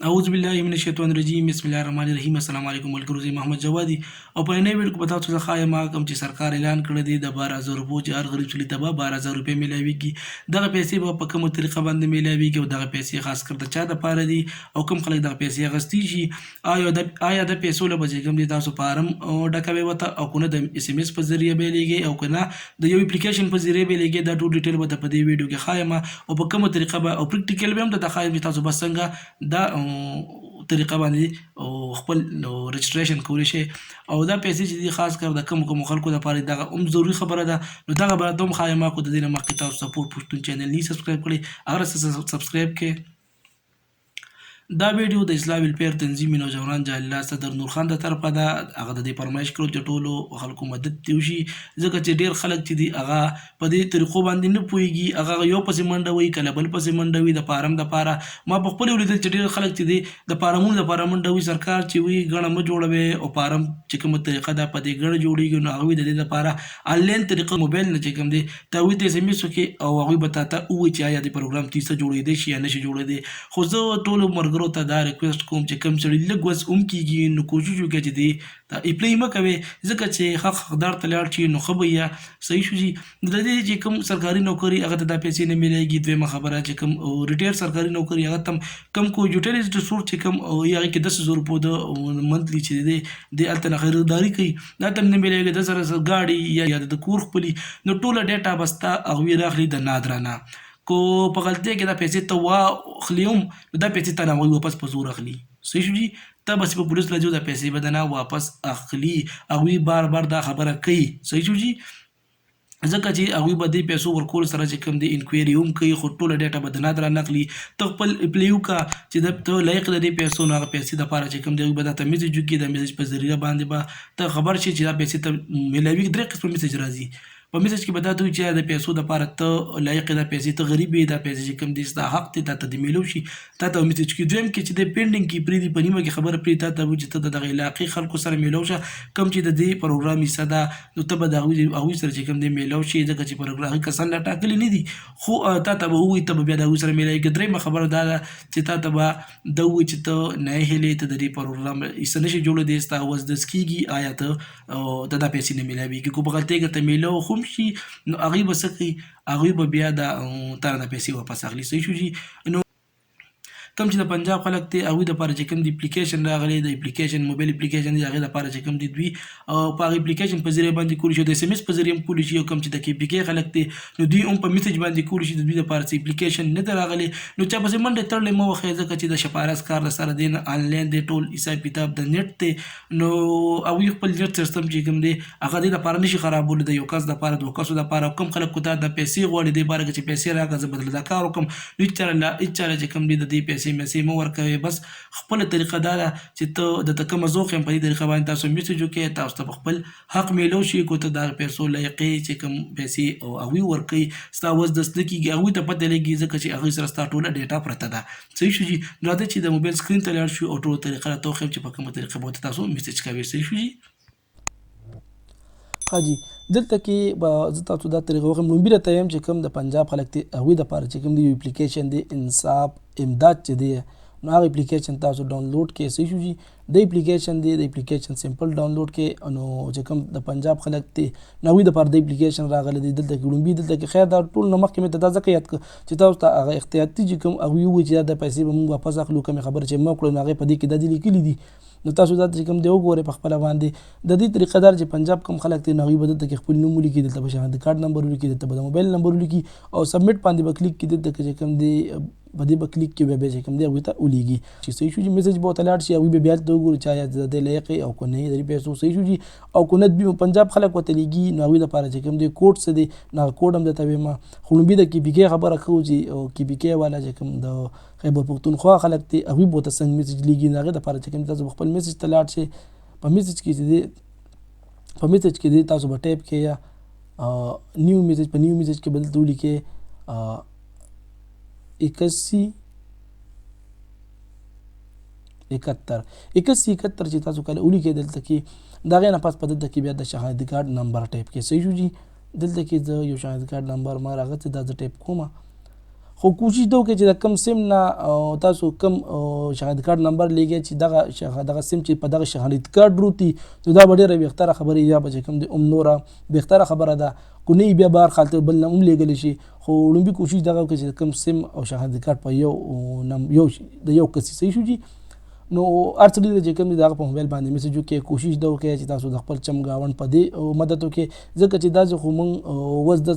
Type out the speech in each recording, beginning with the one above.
اعوذ بالله من الشیطان الرجیم بسم الله الرحمن الرحیم السلام علیکم ملګرو زه محمد جوادي او په نوې ویډیو کې به تاسو ته ښایم کوم چې سرکار اعلان کړی دی د 12000 روپو چې هر غریب سړي ته به 12000 روپۍ میلاویږي دغه پیسې به په کومه طریقه باندې میلاویږي او دغه پیسې خاص کر د چا دپاره دي او کوم خلک دغه پیسې اخیستی شي آیا د پیسو له به چې کوم دی تاسو فارم ډکوئ ورته او که نه د اس ام اس په ذریعه بیلیږئ او که نه د یو اپلیکیشن په ذریعه بیلیږئ دا ټول ډیټیل به ته په دې ویډیو کې ښایم او په کومه طریقه به او پریکټیکل به هم درته ښایم چې تاسو به څنګه دا طریقه باندې او خپل رجسټریشن کولی شي او دا پیسې چې دي خاص کر د کوم خلکو دپاره دغه هم ضروري خبره ده نو دغه به ته هم ښایم خو د دې نه مخکې تاسو سپورټ پښتون چینل نه سبسکرایب کړئ هغه سبسکرایب کړئ دا ویډیو د اصلاح ویلفیر تنظیم نوجوانان جاهل صدر نور خان د طرفه ده هغه د دې فرمایش کړو چې ټولو خلکو مدد دې وشي ځکه چې ډېر خلک چې دي هغه په دې طریقو باندې نه پوهېږي هغه یو پسې منډه وي کله بل پسې منډه وي د فارم دپاره ما په خپلې ولیدل چې ډېر خلک چې دي د فارمونو دپاره منډه وي سرکار چې وي ګڼه مه جوړوئ او فارم چې کومه طریقه ده په دې ګڼه جوړېږي نو هغوی د دې دپاره آنلاین طریقه موبایل نه چې کوم دی ته هغوی ته اس ام اس وکړي او هغوی به تا ته ووایي چې آیا د پروګرام تیسه جوړېدی شي یا نه شي جوړېدی خو زه ټولو ملګرو ته دا ریکویسټ کوم چې کوم سړي لږ وس هم کېږي نو کوشش وکړه چې دی دا اپلای مه کوئ ځکه چې حقدار ته لاړ شي نو ښه به یا صحیح شو شي د دې چې کوم سرکاري نوکري هغه ته دا پیسې نه میلیږي دویمه خبره چې کوم ریټایر سرکاري نوکري هغه ته کم کو یوټیلیټ ریسورس چې کوم هغې کې 10,000 روپو د منتلي چې دی د هلته نه خریداري کوي دا ته هم نه میلیږي د سره ګاډي یا د کور خپلي نو ټوله ډیټا به ستا هغوی راخلي د نادرانه کو په غلطۍ کې دا پیسې ته واخلي هم نو دا پیسې تا نه هغوی واپس په زور اخلي صحیح شو جي ته بس په پولیس راځو دا پیسې به دنه واپس اخلي هغوی بار بار دا خبره کوي صحیح شو جي ځکه چې هغوی به دې پیسو ورکولو سره چې کوم دی انکوایري هم کوي خو ټوله ډیټا به د نه درانه اخلي ته خپل اپلای وکړه چې ته لایق د دې پیسو نو هغه پیسې دپاره چې کوم دی هغوی به درته میسج وکړي د میسج په ذریعه باندې به ته خبر شي چې دا پیسې ته میلاوي 3 قسمه میسج راځي په میسج کې به دا ته وایي چې د پیسو دپاره ته لایق دا پیسې ته غریب یې دا پیسې چې کوم دي ستا حق دی تا ته دې میلو شي تا ته میسج کې دویم کې چې دی پینډینګ کې پرېږدي په نیمه کې خبره پرېږدي تا ته وایي چې ته د دغه علاقې خلکو سره میلو شه کوم چې د دې پروګرام حصه ده نو ته به د هغوی سره چې کوم دی میلو شي ځکه چې پروګرام هغوی کسان لا ټاکلي نه دي خو تا ته به ووایي ته به بیا د هغوی سره میلاویږي درېیمه خبره دا ده چې تا ته به ده ووایي چې ته ناهیلې ته د دې پروګرام حصه نشي جوړېدی ستا وزدس کېږي آیا ته دا پیسې نه میلاویږي کو په غلطۍ کې ته میلو خو هم شي نو هغوی به څه کوي هغوی به بیا دا تا نه پیسې واپس اخلي صحیح شو جي نو کوم چې د پنجاب خلک دی هغوی دپاره چې کوم د اپلیکیشن راغلی د اپلیکیشن موبایل اپلیکیشن دی هغې دپاره چې کوم دی دوی او په هغه اپلیکیشن په ذریعه باندې کولی شي د اس ام اس په ذریعه هم کولی شي او کوم چې د کې پي کې خلک دی نو دوی هم په میسج باندې کولی شي د دوی دپاره چې اپلیکیشن نه دی راغلی نو چا پسې منډې تړلې مه وښیئ ځکه چې د شپاړس کار د سره دی نه آنلاین دی ټول حساب کتاب د نیټ دی نو هغوی خپل نیټ سیسټم چې کوم دی هغه دې دپاره نشي خرابولی د یو کس دپاره دوه کسو دپاره کوم خلک کو تا د پیسې غواړي دې باره کې چې پیسې راکړه زه بدله دا کار وکړم نو هېڅ چاله چې کوم دی د دې پیسې میسې مه ورکوئ بس خپله طریقه دا ده چې ته درته کومه ذوق یم په دې طریقه باندې تاسو میسج وکړئ تاسو ته په خپل حق میلو شي کو ته دغه پیسو لایقې چې کوم پیسې او هغوی ورکوي ستا وزدس نه کېږي هغوی ته پته لګي ځکه چې هغوی سره ستا ټوله ډیټا پرته ده صحیح شو جي نو راځئ چې د موبایل سکرین ته لاړ شو او ټوله طریقه راته وښیم چې په کومه طریقه به ورته تاسو میسج کوئ صحیح شو جي ښه جي دلته کې به زه تاسو دا طریقه وښیم لومبي راته یم چې کوم د پنجاب خلک دی هغوی دپاره چې کوم دی یو اپلیکیشن دی انصاف امداد چې دی نو هغه اپلیکیشن تاسو ډاونلوډ کړئ صحیح شو جي د اپلیکیشن دی د اپلیکیشن سمپل ډاونلوډ کړئ نو چې کوم د پنجاب خلک دی نو هغوی دپاره د اپلیکیشن راغلی دی دلته کې لومبي دلته کې خیر دا ټول نه مخکې مې ته دا ځکه یاد کړه چې تاسو ته هغه احتیاطي چې کوم هغوی ووایي چې دا د پیسې به موږ واپس اخلو کومې خبرې چې مه کړو نو هغې په دې کې دا دې لیکلي دي نو تاسو دا چې کوم دی وګورئ په خپله باندې د دې طریقه دار چې پنجاب کوم خلک دی نو هغوی به دلته کې خپل نوم ولیکي دلته به شهادت کارډ نمبر ولیکي دلته به د موبایل نمبر ولیکي او سبمټ باندې به کلیک کړي دلته کې چې کوم دی په دې به کلیک کې بیا چې کوم دی هغوی ته ولیږي چې صحیح شو چې میسج به ورته لاړ شي هغوی به بیا هلته وګوري چې آیا د دې لایق او که نه یې د دې پیسو صحیح شو چې او که نه پنجاب خلک ورته لیږي نو هغوی دپاره چې کوم دی کوډ څه دی نو هغه کوډ هم درته وایم خو لومبي د کې پي کې خبره کوو چې کې پي کې والا چې کوم د خیبر پښتونخوا خلک دی هغوی به ورته څنګه میسج لیږي نو هغې دپاره چې کوم تاسو خپل میسج ته لاړ شئ په میسج کې چې دی په میسج کې دی تاسو به ټایپ کړئ یا نیو میسج په نیو میسج کې به دلته ولیکئ 81 71 چې تاسو کله ولیکئ دلته کې د هغې نه پس په دلته کې بیا د شهادت کارډ نمبر ټایپ کړئ صحیح شو جي دلته کې زه یو شهادت کارډ نمبر ما راغلی دا زه ټایپ کوم خو کوشش دا وکړئ چې د کم سیم نه تاسو کم شهادت کارت نمبر لیږي چې دغه سیم چې په دغه شهادت کارت روتي نو دا به ډېره بهتره خبره یا به چې کوم دی نوره بهتره خبره ده کو نه بیا بار خالته بل نه هم لیږلی شي خو لومبي کوشش دغه وکړي چې کوم سیم او شهادت کارت په یو کسي صحیح شو جي نو هر څه ډېر چې کوم دی دغه په موبایل باندې میسج وکړئ کوشش دا وکړئ چې تاسو د خپل چم ګاونډ په دې مدد وکړئ ځکه چې داسې خو موږ وزد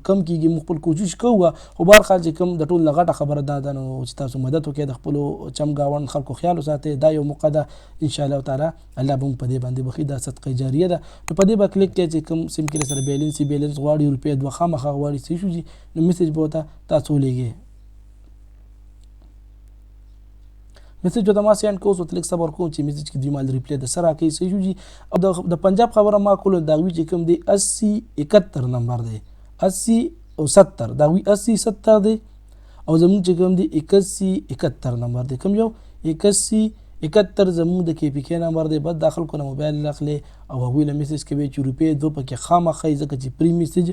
کم کېږي موږ خپل کوشش کوو خو بهرحال چې کوم د ټول نه غټه خبره دا ده نو چې تاسو مدد وکړئ د خپلو چم ګاونډ خلکو خیال وساتئ دا یو موقع ده انشاءالله تعالی الله به موږ په دې باندې بخي دا صدقه جاریه ده نو په دې به کلیک کړئ چې کوم سیم کې سره بیلنس غواړي روپۍ دوه خامخا غواړي صحیح شو جي نو میسج به ورته تاسو ولیږئ میسج ته ما سینډ کوو ته لږ صبر کوم چې میسج کې دوی مال ریپلی د سره کوي صحیح شو جي او د پنجاب خبره ما کولو دا وی چې کوم دی 8071 نمبر دی 80 او 70 دا وی 8070 دی او زموږ چې کوم دی 8171 نمبر دی کوم یو 8171 زموږ د کې پی کې نمبر دی بس داخل کو موبایل اخلي او هغوی له میسج کوي چې روپۍ دو پکې خامخا ځکه چې پری میسج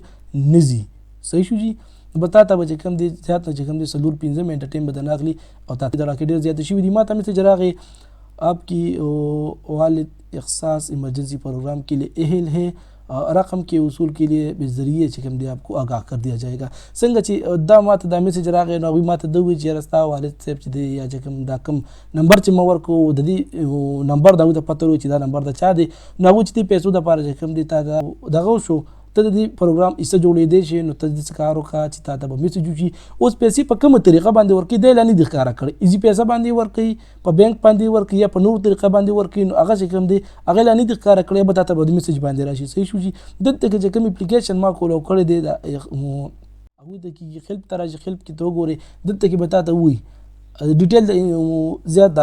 نزي صحیح شو جي به تا ته به چې کوم دی زیات نه چې کوم دی 4-5 منټه ټایم به درنه اخلي او تا ته راکې ډېر زیاته شوي دي ما ته میسج راغی आपकी वालिद एहसास इमरजेंसी प्रोग्राम के लिए अहल है रकम के वसूल के लिए बेजरिए چې کوم دی आपको आगाह कर दिया जाएगा څنګه چې دا ماته دا میسج راغی نو هغوی ماته دا ووایي چې رستا والد صاحب چې دی یا چې کوم دا کوم نمبر چې ما ورکړو د دې نمبر د هغوی ته پته وي چې دا نمبر د چا دی نو هغوی چې دې پیسو دپاره چې کوم دی تا دغه وشو ته د دې پروګرام ایسه جوړېدی شي نو ته داسې کار وکړه چې تا ته به میسج وشي اوس پیسې په کومه طریقه باندې ورکوي دی لا نه دي ښکاره کړی ایزي پیسه باندې ورکوي په بینک باندې ورکوي یا په نورو طریقه باندې ورکوي نو هغه چې کوم دی هغه لا نه دي ښکاره کړی به تا ته به د میسج باندې راشي صحیح شو جي دلته کې چې کوم اپلیکیشن ما کولو کړی دی هغوی ته کېږي خلپ ته راشي خلپ کې ته وګورې دلته کې به تا ته ووایي ډیټیل زیات د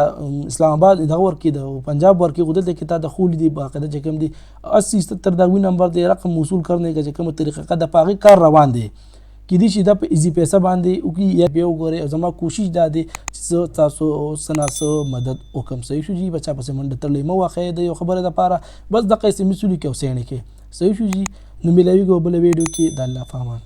اسلام آباد دغه ورکې د پنجاب ورکې خو دلته کې تا د خولی دی باقاعده چې کوم دی 8070 د هغوی نمبر دی رقم وصول کرنے کا چې کومه طریقه د په هغې کار روان دی کېدای شي دا په ایزي پیسه باندې وکړي یا بیا وګورئ او زما کوشش دا دی چې زه تاسو څه نه څه مدد وکړم صحیح شو جي بچا پسې منډه تړلی مه واخئ د یو خبرې دپاره بس دقه ایس ایم ایس ولیکئ او سینډ یې کړئ صحیح شو جي نو میلاویږو بله ویډیو کې د الله په امان